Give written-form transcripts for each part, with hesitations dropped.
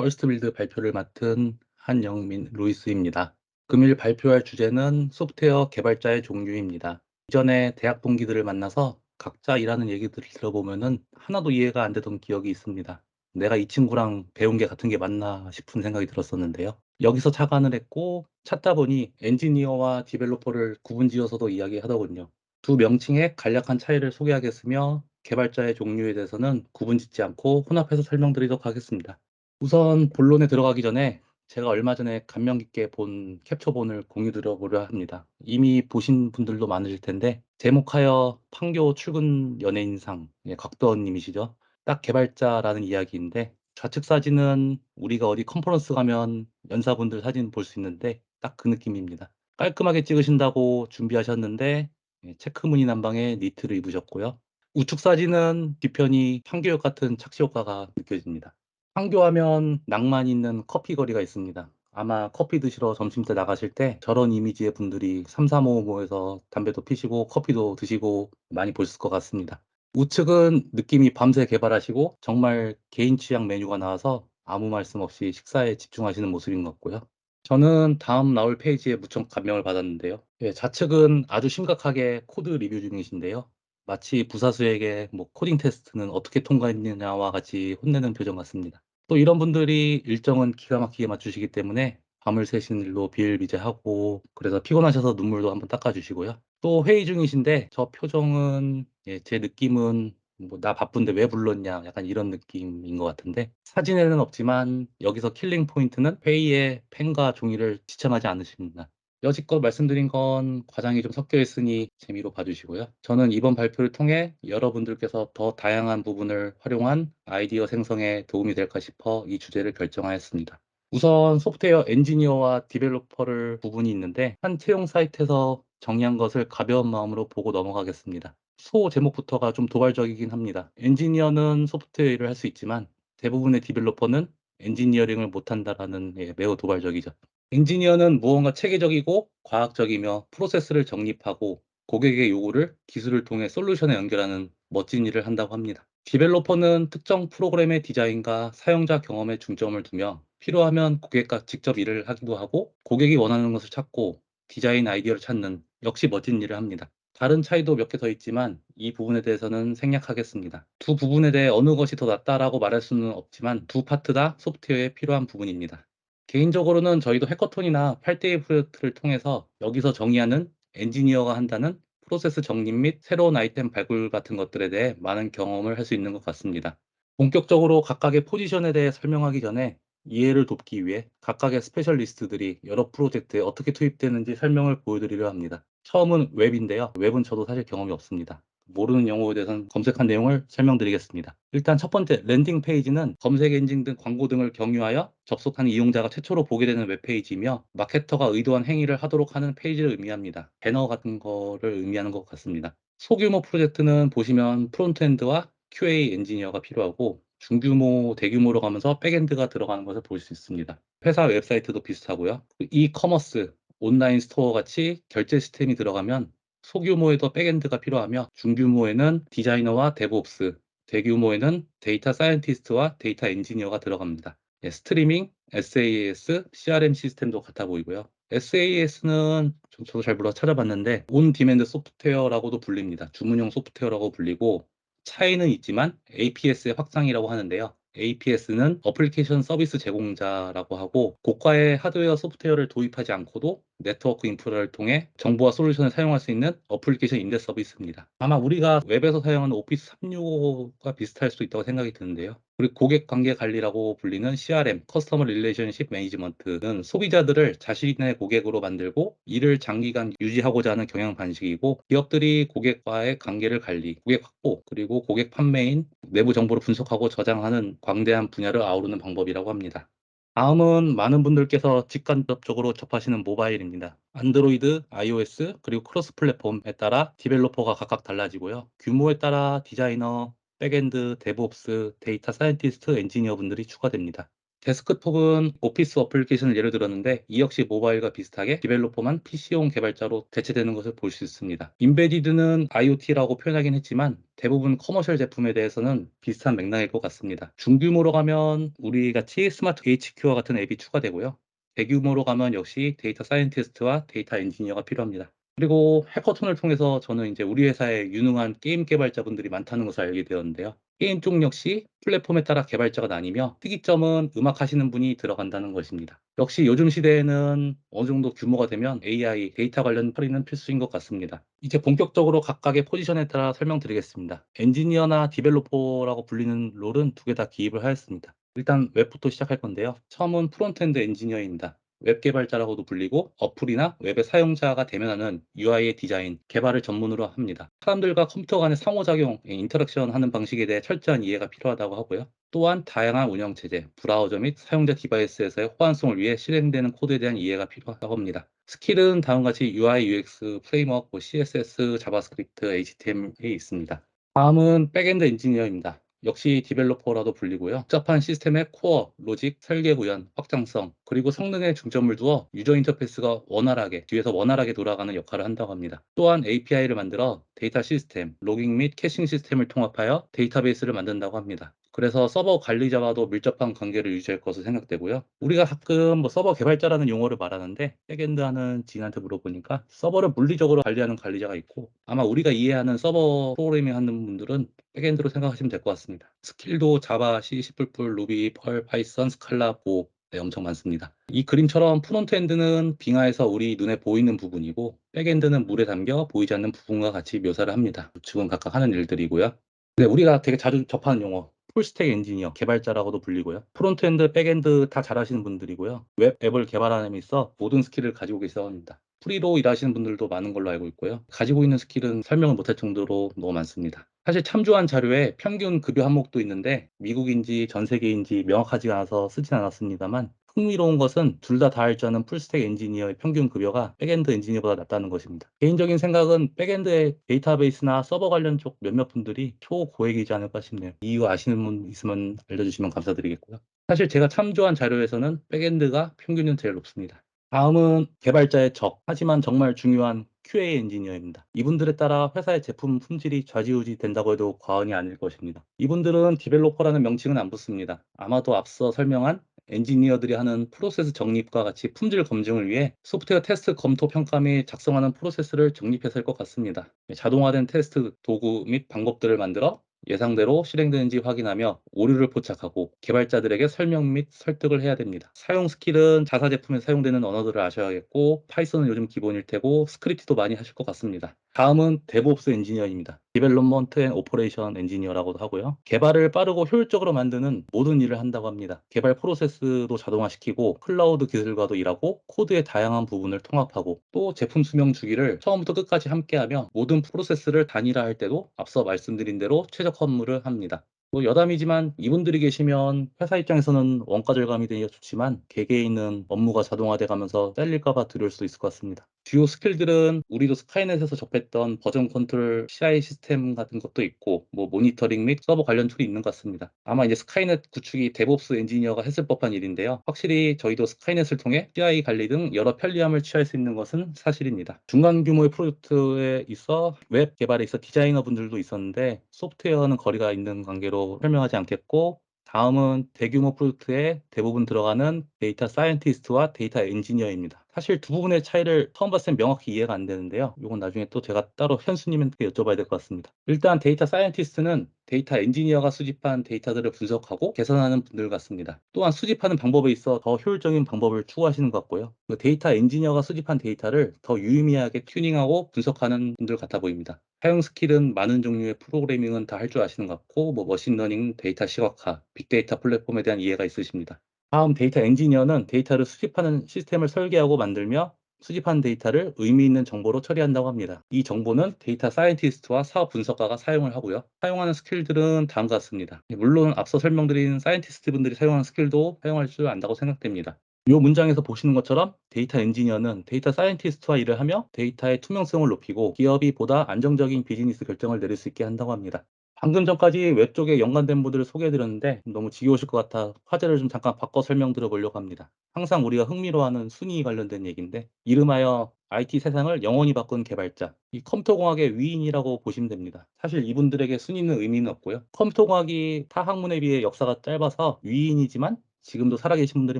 퍼스트 빌드 발표를 맡은 한영민 루이스입니다. 금일 발표할 주제는 소프트웨어 개발자의 종류입니다. 이전에 대학 동기들을 만나서 각자 일하는 얘기들을 들어보면은 하나도 이해가 안 되던 기억이 있습니다. 내가 이 친구랑 배운 게 같은 게 맞나 싶은 생각이 들었었는데요. 여기서 착안을 했고 찾다 보니 엔지니어와 디벨로퍼를 구분지어서도 이야기하더군요. 두 명칭의 간략한 차이를 소개하겠으며 개발자의 종류에 대해서는 구분짓지 않고 혼합해서 설명드리도록 하겠습니다. 우선 본론에 들어가기 전에 제가 얼마 전에 감명 깊게 본 캡처본을 공유 드려보려 합니다. 이미 보신 분들도 많으실 텐데 제목하여 판교 출근 연예인상, 곽도원 님이시죠. 딱 개발자라는 이야기인데 좌측 사진은 우리가 어디 컨퍼런스 가면 연사분들 사진 볼 수 있는데 딱 그 느낌입니다. 깔끔하게 찍으신다고 준비하셨는데 체크무늬 남방에 니트를 입으셨고요. 우측 사진은 뒤편이 판교역 같은 착시 효과가 느껴집니다. 판교하면 낭만 있는 커피 거리가 있습니다. 아마 커피 드시러 점심때 나가실 때 저런 이미지의 분들이 3355에서 담배도 피시고 커피도 드시고 많이 보실 것 같습니다. 우측은 느낌이 밤새 개발하시고 정말 개인 취향 메뉴가 나와서 아무 말씀 없이 식사에 집중하시는 모습인 것 같고요. 저는 다음 나올 페이지에 무척 감명을 받았는데요. 좌측은 아주 심각하게 코드 리뷰 중이신데요. 마치 부사수에게 뭐 코딩 테스트는 어떻게 통과했느냐와 같이 혼내는 표정 같습니다. 또 이런 분들이 일정은 기가 막히게 맞추시기 때문에 밤을 새신 일로 비일비재하고 그래서 피곤하셔서 눈물도 한번 닦아주시고요. 또 회의 중이신데 저 표정은 제 느낌은 뭐 나 바쁜데 왜 불렀냐 약간 이런 느낌인 것 같은데 사진에는 없지만 여기서 킬링 포인트는 회의에 펜과 종이를 지참하지 않으십니다. 여지껏 말씀드린 건 과장이 좀 섞여 있으니 재미로 봐주시고요. 저는 이번 발표를 통해 여러분들께서 더 다양한 부분을 활용한 아이디어 생성에 도움이 될까 싶어 이 주제를 결정하였습니다. 우선 소프트웨어 엔지니어와 디벨로퍼를 부분이 있는데 한 채용 사이트에서 정리한 것을 가벼운 마음으로 보고 넘어가겠습니다. 소 제목부터가 좀 도발적이긴 합니다. 엔지니어는 소프트웨어 일을 할 수 있지만 대부분의 디벨로퍼는 엔지니어링을 못한다라는 매우 도발적이죠. 엔지니어는 무언가 체계적이고 과학적이며 프로세스를 정립하고 고객의 요구를 기술을 통해 솔루션에 연결하는 멋진 일을 한다고 합니다. 디벨로퍼는 특정 프로그램의 디자인과 사용자 경험에 중점을 두며 필요하면 고객과 직접 일을 하기도 하고 고객이 원하는 것을 찾고 디자인 아이디어를 찾는 역시 멋진 일을 합니다. 다른 차이도 몇 개 더 있지만 이 부분에 대해서는 생략하겠습니다. 두 부분에 대해 어느 것이 더 낫다라고 말할 수는 없지만 두 파트 다 소프트웨어에 필요한 부분입니다. 개인적으로는 저희도 해커톤이나 8대1 프로젝트를 통해서 여기서 정의하는 엔지니어가 한다는 프로세스 정립 및 새로운 아이템 발굴 같은 것들에 대해 많은 경험을 할 수 있는 것 같습니다. 본격적으로 각각의 포지션에 대해 설명하기 전에 이해를 돕기 위해 각각의 스페셜리스트들이 여러 프로젝트에 어떻게 투입되는지 설명을 보여드리려 합니다. 처음은 웹인데요. 웹은 저도 사실 경험이 없습니다. 모르는 용어에 대해서는 검색한 내용을 설명드리겠습니다. 일단 첫 번째 랜딩 페이지는 검색 엔진 등 광고 등을 경유하여 접속한 이용자가 최초로 보게 되는 웹페이지이며 마케터가 의도한 행위를 하도록 하는 페이지를 의미합니다. 배너 같은 거를 의미하는 것 같습니다. 소규모 프로젝트는 보시면 프론트엔드와 QA 엔지니어가 필요하고 중규모, 대규모로 가면서 백엔드가 들어가는 것을 볼 수 있습니다. 회사 웹사이트도 비슷하고요. 이커머스, 온라인 스토어 같이 결제 시스템이 들어가면 소규모에도 백엔드가 필요하며 중규모에는 디자이너와 데브옵스, 대규모에는 데이터 사이언티스트와 데이터 엔지니어가 들어갑니다. 스트리밍, SaaS, CRM 시스템도 같아 보이고요. SaaS는 저도 잘 몰라서 찾아봤는데 온 디맨드 소프트웨어라고도 불립니다. 주문용 소프트웨어라고 불리고 차이는 있지만 APS의 확장이라고 하는데요. APS는 어플리케이션 서비스 제공자라고 하고 고가의 하드웨어 소프트웨어를 도입하지 않고도 네트워크 인프라를 통해 정보와 솔루션을 사용할 수 있는 어플리케이션 임대 서비스입니다. 아마 우리가 웹에서 사용하는 오피스 365가 비슷할 수도 있다고 생각이 드는데요. 그리고 고객 관계 관리라고 불리는 CRM, 커스터머 릴레이션십 매니지먼트는 소비자들을 자신의 고객으로 만들고 이를 장기간 유지하고자 하는 경영 방식이고 기업들이 고객과의 관계를 관리, 고객 확보, 그리고 고객 판매인 내부 정보를 분석하고 저장하는 광대한 분야를 아우르는 방법이라고 합니다. 다음은 많은 분들께서 직간접적으로 접하시는 모바일입니다. 안드로이드, iOS, 그리고 크로스 플랫폼에 따라 디벨로퍼가 각각 달라지고요. 규모에 따라 디자이너, 백엔드, 데브옵스, 데이터 사이언티스트, 엔지니어 분들이 추가됩니다. 데스크톱은 오피스 어플리케이션을 예를 들었는데 이 역시 모바일과 비슷하게 디벨로퍼만 PC용 개발자로 대체되는 것을 볼 수 있습니다. 인베디드는 IoT라고 표현하긴 했지만 대부분 커머셜 제품에 대해서는 비슷한 맥락일 것 같습니다. 중규모로 가면 우리 같이 스마트 HQ와 같은 앱이 추가되고요. 대규모로 가면 역시 데이터 사이언티스트와 데이터 엔지니어가 필요합니다. 그리고 해커톤을 통해서 저는 이제 우리 회사에 유능한 게임 개발자분들이 많다는 것을 알게 되었는데요. 게임 쪽 역시 플랫폼에 따라 개발자가 나뉘며 특이점은 음악 하시는 분이 들어간다는 것입니다. 역시 요즘 시대에는 어느 정도 규모가 되면 AI, 데이터 관련 처리는 필수인 것 같습니다. 이제 본격적으로 각각의 포지션에 따라 설명드리겠습니다. 엔지니어나 디벨로퍼라고 불리는 롤은 두 개 다 기입을 하였습니다. 일단 웹부터 시작할 건데요. 처음은 프론트엔드 엔지니어입니다. 웹 개발자라고도 불리고 어플이나 웹의 사용자가 대면하는 UI의 디자인, 개발을 전문으로 합니다. 사람들과 컴퓨터 간의 상호작용, 인터랙션 하는 방식에 대해 철저한 이해가 필요하다고 하고요. 또한 다양한 운영체제, 브라우저 및 사용자 디바이스에서의 호환성을 위해 실행되는 코드에 대한 이해가 필요하다고 합니다. 스킬은 다음과 같이 UI, UX, 프레임워크, CSS, 자바스크립트, HTML이 있습니다. 다음은 백엔드 엔지니어입니다. 역시 디벨로퍼라도 불리고요. 복잡한 시스템의 코어, 로직, 설계 구현, 확장성, 그리고 성능에 중점을 두어 유저 인터페이스가 원활하게, 뒤에서 원활하게 돌아가는 역할을 한다고 합니다. 또한 API를 만들어 데이터 시스템, 로깅 및 캐싱 시스템을 통합하여 데이터베이스를 만든다고 합니다. 그래서 서버 관리자와도 밀접한 관계를 유지할 것으로 생각되고요. 우리가 가끔 뭐 서버 개발자라는 용어를 말하는데 백엔드 하는 지인한테 물어보니까 서버를 물리적으로 관리하는 관리자가 있고 아마 우리가 이해하는 서버 프로그래밍 하는 분들은 백엔드로 생각하시면 될 것 같습니다. 스킬도 자바, C, C++, 루비, 펄, 파이썬, 스칼라, 고 네, 엄청 많습니다. 이 그림처럼 프론트엔드는 빙하에서 우리 눈에 보이는 부분이고 백엔드는 물에 담겨 보이지 않는 부분과 같이 묘사를 합니다. 우측은 각각 하는 일들이고요. 네, 우리가 되게 자주 접하는 용어 풀스택 엔지니어, 개발자라고도 불리고요. 프론트엔드, 백엔드 다 잘하시는 분들이고요. 웹 앱을 개발하는 데 있어 모든 스킬을 가지고 계시다고 합니다. 프리로 일하시는 분들도 많은 걸로 알고 있고요. 가지고 있는 스킬은 설명을 못할 정도로 너무 많습니다. 사실 참조한 자료에 평균 급여 항목도 있는데 미국인지 전 세계인지 명확하지 않아서 쓰진 않았습니다만 흥미로운 것은 둘 다 할 줄 아는 풀스택 엔지니어의 평균 급여가 백엔드 엔지니어보다 낮다는 것입니다. 개인적인 생각은 백엔드의 데이터베이스나 서버 관련 쪽 몇몇 분들이 초고액이지 않을까 싶네요. 이유 아시는 분 있으면 알려주시면 감사드리겠고요. 사실 제가 참조한 자료에서는 백엔드가 평균은 제일 높습니다. 다음은 개발자의 적, 하지만 정말 중요한 QA 엔지니어입니다. 이분들에 따라 회사의 제품 품질이 좌지우지 된다고 해도 과언이 아닐 것입니다. 이분들은 디벨로퍼라는 명칭은 안 붙습니다. 아마도 앞서 설명한 엔지니어들이 하는 프로세스 정립과 같이 품질 검증을 위해 소프트웨어 테스트 검토 평가 및 작성하는 프로세스를 정립해서 할 것 같습니다. 자동화된 테스트 도구 및 방법들을 만들어 예상대로 실행되는지 확인하며 오류를 포착하고 개발자들에게 설명 및 설득을 해야 됩니다. 사용 스킬은 자사 제품에 사용되는 언어들을 아셔야겠고 파이썬은 요즘 기본일 테고 스크립트도 많이 하실 것 같습니다. 다음은 데브옵스 엔지니어입니다. 디벨롭먼트 앤 오퍼레이션 엔지니어라고도 하고요. 개발을 빠르고 효율적으로 만드는 모든 일을 한다고 합니다. 개발 프로세스도 자동화시키고 클라우드 기술과도 일하고 코드의 다양한 부분을 통합하고 또 제품 수명 주기를 처음부터 끝까지 함께하며 모든 프로세스를 단일화할 때도 앞서 말씀드린 대로 최적 업무를 합니다. 뭐 여담이지만 이분들이 계시면 회사 입장에서는 원가 절감이 되기가 좋지만 개개인은 업무가 자동화돼 가면서 잘릴까 봐 두려울 수 있을 것 같습니다. 주요 스킬들은 우리도 스카이넷에서 접했던 버전 컨트롤 CI 시스템 같은 것도 있고 뭐 모니터링 및 서버 관련 툴이 있는 것 같습니다. 아마 이제 스카이넷 구축이 데브옵스 엔지니어가 했을 법한 일인데요. 확실히 저희도 스카이넷을 통해 CI 관리 등 여러 편리함을 취할 수 있는 것은 사실입니다. 중간 규모의 프로젝트에 있어 웹 개발에 있어 디자이너 분들도 있었는데 소프트웨어는 거리가 있는 관계로 설명하지 않겠고 다음은 대규모 프로젝트에 대부분 들어가는 데이터 사이언티스트와 데이터 엔지니어입니다. 사실 두 부분의 차이를 처음 봤을 때 명확히 이해가 안 되는데요. 이건 나중에 또 제가 따로 현수님한테 여쭤봐야 될 것 같습니다. 일단 데이터 사이언티스트는 데이터 엔지니어가 수집한 데이터들을 분석하고 개선하는 분들 같습니다. 또한 수집하는 방법에 있어 더 효율적인 방법을 추구하시는 것 같고요. 그 데이터 엔지니어가 수집한 데이터를 더 유의미하게 튜닝하고 분석하는 분들 같아 보입니다. 사용 스킬은 많은 종류의 프로그래밍은 다 할 줄 아시는 것 같고 뭐 머신러닝, 데이터 시각화, 빅데이터 플랫폼에 대한 이해가 있으십니다. 다음 데이터 엔지니어는 데이터를 수집하는 시스템을 설계하고 만들며 수집한 데이터를 의미 있는 정보로 처리한다고 합니다. 이 정보는 데이터 사이언티스트와 사업 분석가가 사용을 하고요. 사용하는 스킬들은 다음과 같습니다. 물론 앞서 설명드린 사이언티스트 분들이 사용하는 스킬도 사용할 줄 안다고 생각됩니다. 이 문장에서 보시는 것처럼 데이터 엔지니어는 데이터 사이언티스트와 일을 하며 데이터의 투명성을 높이고 기업이 보다 안정적인 비즈니스 결정을 내릴 수 있게 한다고 합니다. 방금 전까지 웹 쪽에 연관된 분들을 소개해 드렸는데 너무 지겨우실 것 같아 화제를 좀 잠깐 바꿔 설명드려 보려고 합니다. 항상 우리가 흥미로워하는 순위 관련된 얘기인데 이름하여 IT 세상을 영원히 바꾼 개발자, 이 컴퓨터공학의 위인이라고 보시면 됩니다. 사실 이분들에게 순위는 의미는 없고요. 컴퓨터공학이 타 학문에 비해 역사가 짧아서 위인이지만 지금도 살아계신 분들이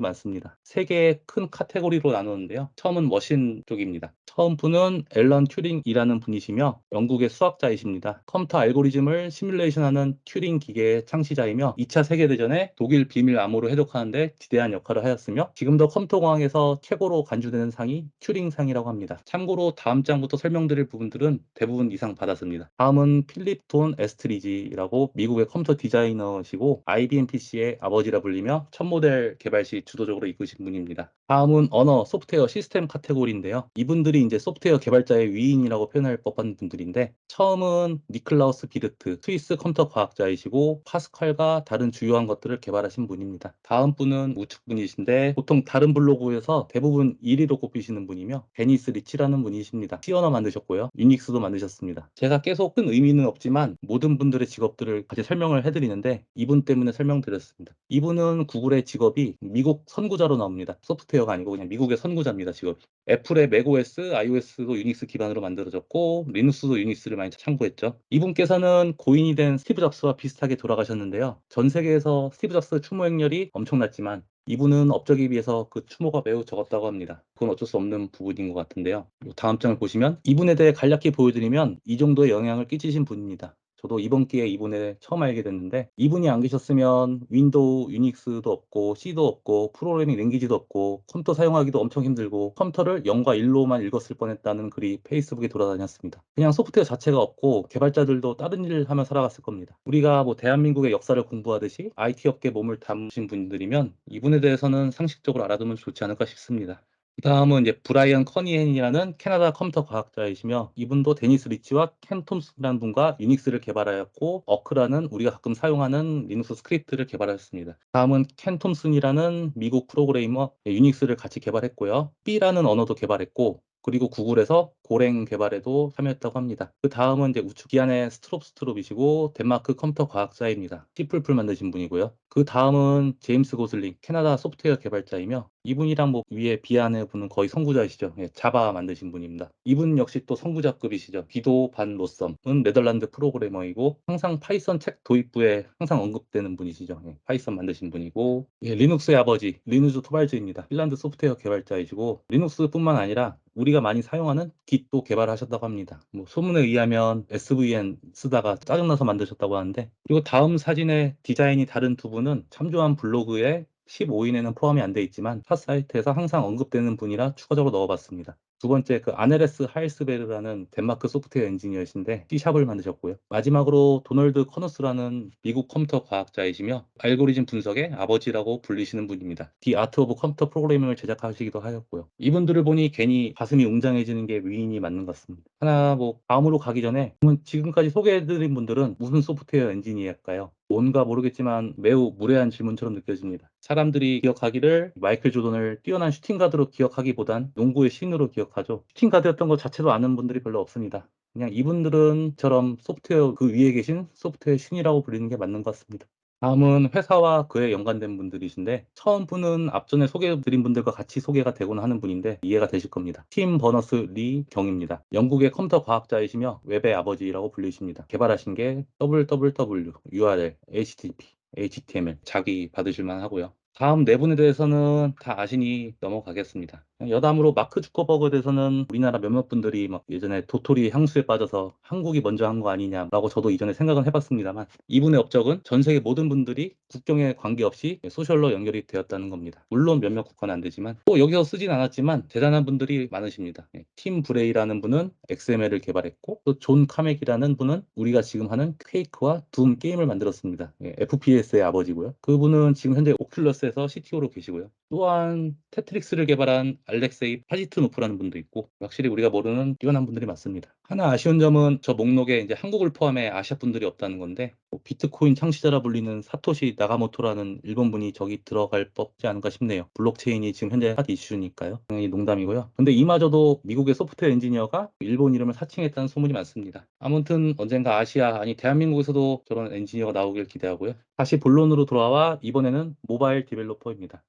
많습니다. 세 개의 큰 카테고리로 나누는데요. 처음은 머신 쪽입니다. 처음 분은 앨런 튜링이라는 분이시며 영국의 수학자이십니다. 컴퓨터 알고리즘을 시뮬레이션하는 튜링 기계의 창시자이며 2차 세계대전에 독일 비밀 암호를 해독하는데 지대한 역할을 하였으며 지금도 컴퓨터공학에서 최고로 간주되는 상이 튜링상이라고 합니다. 참고로 다음 장부터 설명드릴 부분들은 대부분 이상 받았습니다. 다음은 필립 돈 에스트리지라고 미국의 컴퓨터 디자이너시고 IBM PC의 아버지라 불리며 첫 모델 개발 시 주도적으로 이끄신 분입니다. 다음은 언어, 소프트웨어, 시스템 카테고리인데요. 이분들이 이제 소프트웨어 개발자의 위인이라고 표현할 법한 분들인데 처음은 니클라우스 비르트, 스위스 컴퓨터 과학자이시고 파스칼과 다른 주요한 것들을 개발하신 분입니다. 다음 분은 우측 분이신데 보통 다른 블로그에서 대부분 1위로 꼽히시는 분이며 데니스 리치라는 분이십니다. C 언어 만드셨고요. 유닉스도 만드셨습니다. 제가 계속 큰 의미는 없지만 모든 분들의 직업들을 같이 설명을 해드리는데 이분 때문에 설명드렸습니다. 이분은 구글의 직업이 미국 선구자로 나옵니다. 소프트웨어가 아니고 그냥 미국의 선구자입니다, 직업이. 애플의 맥OS, iOS도 유닉스 기반으로 만들어졌고 리눅스도 유닉스를 많이 참고했죠. 이분께서는 고인이 된 스티브 잡스와 비슷하게 돌아가셨는데요. 전 세계에서 스티브 잡스 추모 행렬이 엄청났지만 이분은 업적에 비해서 그 추모가 매우 적었다고 합니다. 그건 어쩔 수 없는 부분인 것 같은데요. 다음 장을 보시면 이분에 대해 간략히 보여드리면 이 정도의 영향을 끼치신 분입니다. 저도 이번 기회에 이분에 처음 알게 됐는데 이분이 안 계셨으면 윈도우, 유닉스도 없고 C도 없고 프로그래밍 랭귀지도 없고 컴퓨터 사용하기도 엄청 힘들고 컴퓨터를 0과 1로만 읽었을 뻔했다는 글이 페이스북에 돌아다녔습니다. 그냥 소프트웨어 자체가 없고 개발자들도 다른 일을 하며 살아갔을 겁니다. 우리가 뭐 대한민국의 역사를 공부하듯이 IT 업계 몸을 담으신 분들이면 이분에 대해서는 상식적으로 알아두면 좋지 않을까 싶습니다. 그다음은 이제 브라이언 커니헨이라는 캐나다 컴퓨터 과학자이시며 이분도 데니스 리치와 켄 톰슨이라는 분과 유닉스를 개발하였고 어크라는 우리가 가끔 사용하는 리눅스 스크립트를 개발하였습니다. 다음은 켄 톰슨이라는 미국 프로그래머 유닉스를 같이 개발했고요. B라는 언어도 개발했고 그리고 구글에서 고랭 개발에도 참여했다고 합니다. 그 다음은 이제 우측 기안의 스트롭스트롭이시고 덴마크 컴퓨터 과학자입니다. C++ 만드신 분이고요. 그 다음은 제임스 고슬링 캐나다 소프트웨어 개발자이며 이분이랑 뭐 위에 비안의 분은 거의 선구자이시죠. 예, 자바 만드신 분입니다. 이분 역시 또 선구자급이시죠. 기도 반 로썸은 네덜란드 프로그래머이고 항상 파이썬 책 도입부에 항상 언급되는 분이시죠. 예, 파이썬 만드신 분이고 예, 리눅스의 아버지 리누즈 토발즈입니다. 핀란드 소프트웨어 개발자이시고 리눅스뿐만 아니라 우리가 많이 사용하는 Git도 개발하셨다고 합니다. 뭐 소문에 의하면 SVN 쓰다가 짜증나서 만드셨다고 하는데 그리고 다음 사진의 디자인이 다른 두 분은 참조한 블로그에 15인에는 포함이 안 돼 있지만 타 사이트에서 항상 언급되는 분이라 추가적으로 넣어봤습니다. 두 번째 그 아네레스 하일스베르라는 덴마크 소프트웨어 엔지니어이신데 C샵을 만드셨고요. 마지막으로 도널드 커누스라는 미국 컴퓨터 과학자이시며 알고리즘 분석의 아버지라고 불리시는 분입니다. 디 아트 오브 컴퓨터 프로그래밍을 제작하시기도 하였고요. 이분들을 보니 괜히 가슴이 웅장해지는 게 위인이 맞는 것 같습니다. 하나 뭐 다음으로 가기 전에 지금까지 소개해드린 분들은 무슨 소프트웨어 엔지니어일까요? 뭔가 모르겠지만 매우 무례한 질문처럼 느껴집니다. 사람들이 기억하기를 마이클 조던을 뛰어난 슈팅가드로 기억하기보단 농구의 신으로 기억하죠. 슈팅가드였던 것 자체도 아는 분들이 별로 없습니다. 그냥 이분들은처럼 소프트웨어 그 위에 계신 소프트웨어 신이라고 불리는 게 맞는 것 같습니다. 다음은 회사와 그에 연관된 분들이신데 처음 분은 앞전에 소개해드린 분들과 같이 소개가 되곤 하는 분인데 이해가 되실 겁니다. 팀 버너스 리 경입니다. 영국의 컴퓨터 과학자이시며 웹의 아버지라고 불리십니다. 개발하신 게 www, URL, HTTP, HTML 자기 받으실만 하고요. 다음 네 분에 대해서는 다 아시니 넘어가겠습니다. 여담으로 마크 주커버그에 대해서는 우리나라 몇몇 분들이 막 예전에 도토리 향수에 빠져서 한국이 먼저 한 거 아니냐라고 저도 이전에 생각은 해봤습니다만 이분의 업적은 전 세계 모든 분들이 국경에 관계없이 소셜로 연결이 되었다는 겁니다. 물론 몇몇 국가는 안 되지만 또 여기서 쓰진 않았지만 대단한 분들이 많으십니다. 팀 브레이라는 분은 XML을 개발했고 또 존 카맥이라는 분은 우리가 지금 하는 퀘이크와 둠 게임을 만들었습니다. FPS의 아버지고요. 그분은 지금 현재 오큘러스에서 CTO로 계시고요. 또한 테트릭스를 개발한 알렉세이 파지트노프라는 분도 있고 확실히 우리가 모르는 뛰어난 분들이 많습니다. 하나 아쉬운 점은 저 목록에 이제 한국을 포함해 아시아 분들이 없다는 건데, 뭐 비트코인 창시자라 불리는 사토시 나가모토라는 일본 분이 저기 들어갈 법지 않은가 싶네요. 블록체인이 지금 현재 핫 이슈니까요. 당연히 농담이고요. 근데 이마저도 미국의 소프트웨어 엔지니어가 일본 이름을 사칭했다는 소문이 많습니다. 아무튼 언젠가 아시아, 아니 대한민국에서도 저런 엔지니어가 나오길 기대하고요. 다시 본론으로 돌아와 이번에는 모바일 디벨로퍼입니다.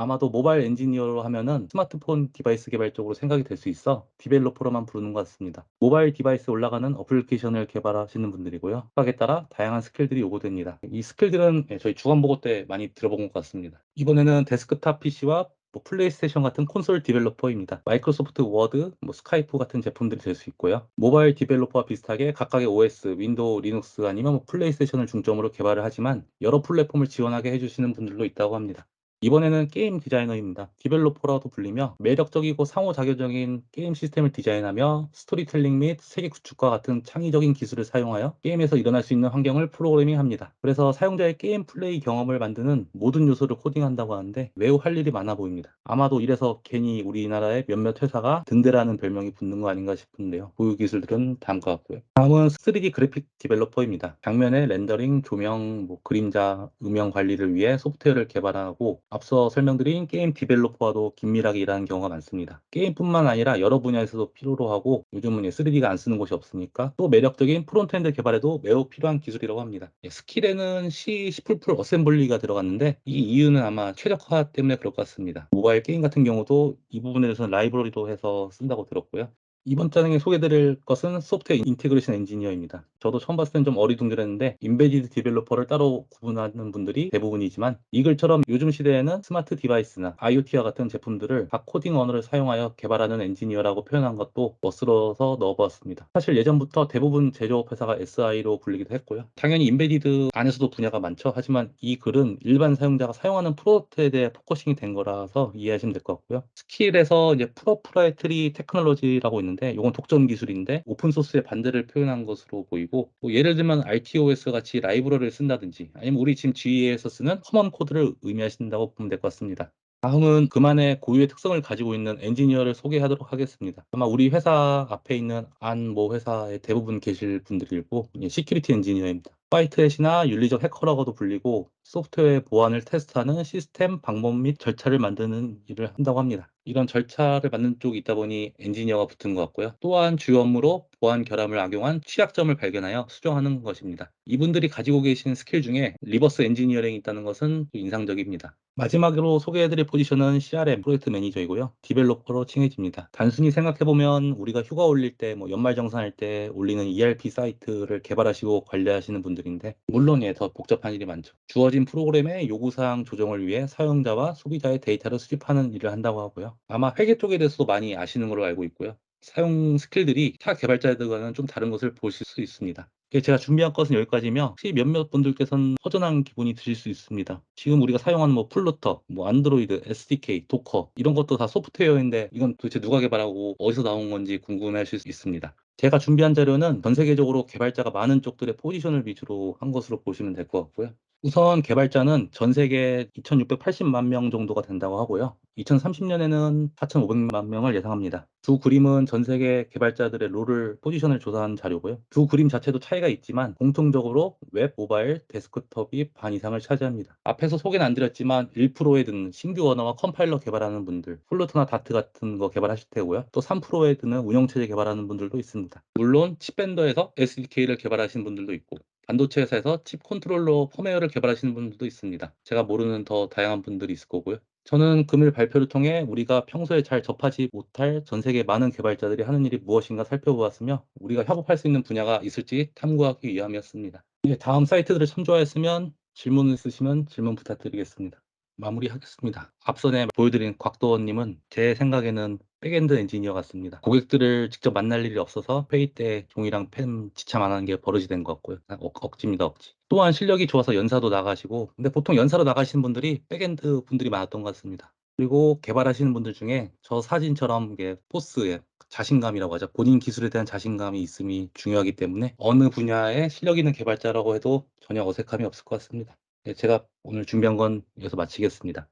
아마도 모바일 엔지니어로 하면은 스마트폰 디바이스 개발 쪽으로 생각이 될 수 있어 디벨로퍼로만 부르는 것 같습니다. 모바일 디바이스에 올라가는 어플리케이션을 개발하시는 분들이고요. 학에 따라 다양한 스킬들이 요구됩니다. 이 스킬들은 저희 주간보고 때 많이 들어본 것 같습니다. 이번에는 데스크탑 PC와 플레이스테이션 같은 콘솔 디벨로퍼입니다. 마이크로소프트 워드, 스카이프 같은 제품들이 될 수 있고요. 모바일 디벨로퍼와 비슷하게 각각의 OS, 윈도우, 리눅스 아니면 플레이스테이션을 중점으로 개발을 하지만 여러 플랫폼을 지원하게 해주시는 분들도 있다고 합니다. 이번에는 게임 디자이너입니다. 디벨로퍼라도 불리며 매력적이고 상호작용적인 게임 시스템을 디자인하며 스토리텔링 및 세계 구축과 같은 창의적인 기술을 사용하여 게임에서 일어날 수 있는 환경을 프로그래밍합니다. 그래서 사용자의 게임 플레이 경험을 만드는 모든 요소를 코딩한다고 하는데 매우 할 일이 많아 보입니다. 아마도 이래서 괜히 우리나라의 몇몇 회사가 등대라는 별명이 붙는 거 아닌가 싶은데요. 보유 기술들은 다음과 같고요. 다음은 3D 그래픽 디벨로퍼입니다. 장면의 렌더링, 조명, 그림자, 음영 관리를 위해 소프트웨어를 개발하고 앞서 설명드린 게임 디벨로퍼와도 긴밀하게 일하는 경우가 많습니다. 게임뿐만 아니라 여러 분야에서도 필요로 하고 요즘은 3D가 안 쓰는 곳이 없으니까 또 매력적인 프론트엔드 개발에도 매우 필요한 기술이라고 합니다. 스킬에는 C, C++ 어셈블리가 들어갔는데 이 이유는 아마 최적화 때문에 그럴 것 같습니다. 모바일 게임 같은 경우도 이 부분에 대해서는 라이브러리도 해서 쓴다고 들었고요. 이번 장에 소개드릴 것은 소프트웨어 인테그레이션 엔지니어입니다. 저도 처음 봤을 땐 좀 어리둥절했는데 인베디드 디벨로퍼를 따로 구분하는 분들이 대부분이지만 이 글처럼 요즘 시대에는 스마트 디바이스나 IoT와 같은 제품들을 각 코딩 언어를 사용하여 개발하는 엔지니어라고 표현한 것도 멋스러워서 넣어보았습니다. 사실 예전부터 대부분 제조업 회사가 SI로 불리기도 했고요. 당연히 인베디드 안에서도 분야가 많죠. 하지만 이 글은 일반 사용자가 사용하는 프로덕트에 대해 포커싱이 된 거라서 이해하시면 될 것 같고요. 스킬에서 이제 프로프라이터리 테크놀로지라고 있는데 이건 독점 기술인데 오픈 소스의 반대를 표현한 것으로 보이고 예를 들면 RTOS 같이 라이브러리를 쓴다든지 아니면 우리 지금 GE에서 쓰는 커먼 코드를 의미하신다고 보면 될 것 같습니다. 다음은 그만의 고유의 특성을 가지고 있는 엔지니어를 소개하도록 하겠습니다. 아마 우리 회사 앞에 있는 안 모 회사의 대부분 계실 분들이고 시큐리티 엔지니어입니다. 화이트햇이나 윤리적 해커라고도 불리고 소프트웨어 보안을 테스트하는 시스템 방법 및 절차를 만드는 일을 한다고 합니다. 이런 절차를 만드는 쪽이 있다 보니 엔지니어가 붙은 것 같고요. 또한 주요 업무로 보안 결함을 악용한 취약점을 발견하여 수정하는 것입니다. 이분들이 가지고 계신 스킬 중에 리버스 엔지니어링이 있다는 것은 인상적입니다. 마지막으로 소개해드릴 포지션은 CRM 프로젝트 매니저이고요. 디벨로퍼로 칭해집니다. 단순히 생각해보면 우리가 휴가 올릴 때 연말정산할 때 올리는 ERP 사이트를 개발하시고 관리하시는 분들인데 물론 더 복잡한 일이 많죠. 주어진 프로그램의 요구사항 조정을 위해 사용자와 소비자의 데이터를 수집하는 일을 한다고 하고요. 아마 회계 쪽에 대해서도 많이 아시는 걸로 알고 있고요. 사용 스킬들이 타 개발자들과는 좀 다른 것을 보실 수 있습니다. 제가 준비한 것은 여기까지며 혹시 몇몇 분들께서는 허전한 기분이 드실 수 있습니다. 지금 우리가 사용하는 플루터, 안드로이드, SDK, 도커 이런 것도 다 소프트웨어인데 이건 도대체 누가 개발하고 어디서 나온 건지 궁금해하실 수 있습니다. 제가 준비한 자료는 전 세계적으로 개발자가 많은 쪽들의 포지션을 위주로 한 것으로 보시면 될 것 같고요. 우선 개발자는 전 세계 2,680만 명 정도가 된다고 하고요. 2030년에는 4,500만 명을 예상합니다. 두 그림은 전 세계 개발자들의 롤을 포지션을 조사한 자료고요. 두 그림 자체도 차이가 있지만 공통적으로 웹, 모바일, 데스크톱이 반 이상을 차지합니다. 앞에서 소개는 안 드렸지만 1%에 드는 신규 언어와 컴파일러 개발하는 분들, 플루트나 다트 같은 거 개발하실 테고요. 또 3%에 드는 운영체제 개발하는 분들도 있습니다. 물론 칩밴더에서 SDK를 개발하시는 분들도 있고 반도체 회사에서 칩 컨트롤러 펌웨어를 개발하시는 분들도 있습니다. 제가 모르는 더 다양한 분들이 있을 거고요. 저는 금일 발표를 통해 우리가 평소에 잘 접하지 못할 전 세계 많은 개발자들이 하는 일이 무엇인가 살펴보았으며 우리가 협업할 수 있는 분야가 있을지 탐구하기 위함이었습니다. 다음 사이트들을 참조하였으면 질문 있으시면 질문 부탁드리겠습니다. 마무리하겠습니다. 앞선에 보여드린 곽도원님은 제 생각에는 백엔드 엔지니어 같습니다. 고객들을 직접 만날 일이 없어서 회의 때 종이랑 펜 지참 안 하는 게 버릇이 된 것 같고요. 억지입니다, 억지. 또한 실력이 좋아서 연사도 나가시고, 근데 보통 연사로 나가시는 분들이 백엔드 분들이 많았던 것 같습니다. 그리고 개발하시는 분들 중에 저 사진처럼 이게 포스에 자신감이라고 하죠. 본인 기술에 대한 자신감이 있음이 중요하기 때문에 어느 분야에 실력 있는 개발자라고 해도 전혀 어색함이 없을 것 같습니다. 제가 오늘 준비한 건 여기서 마치겠습니다.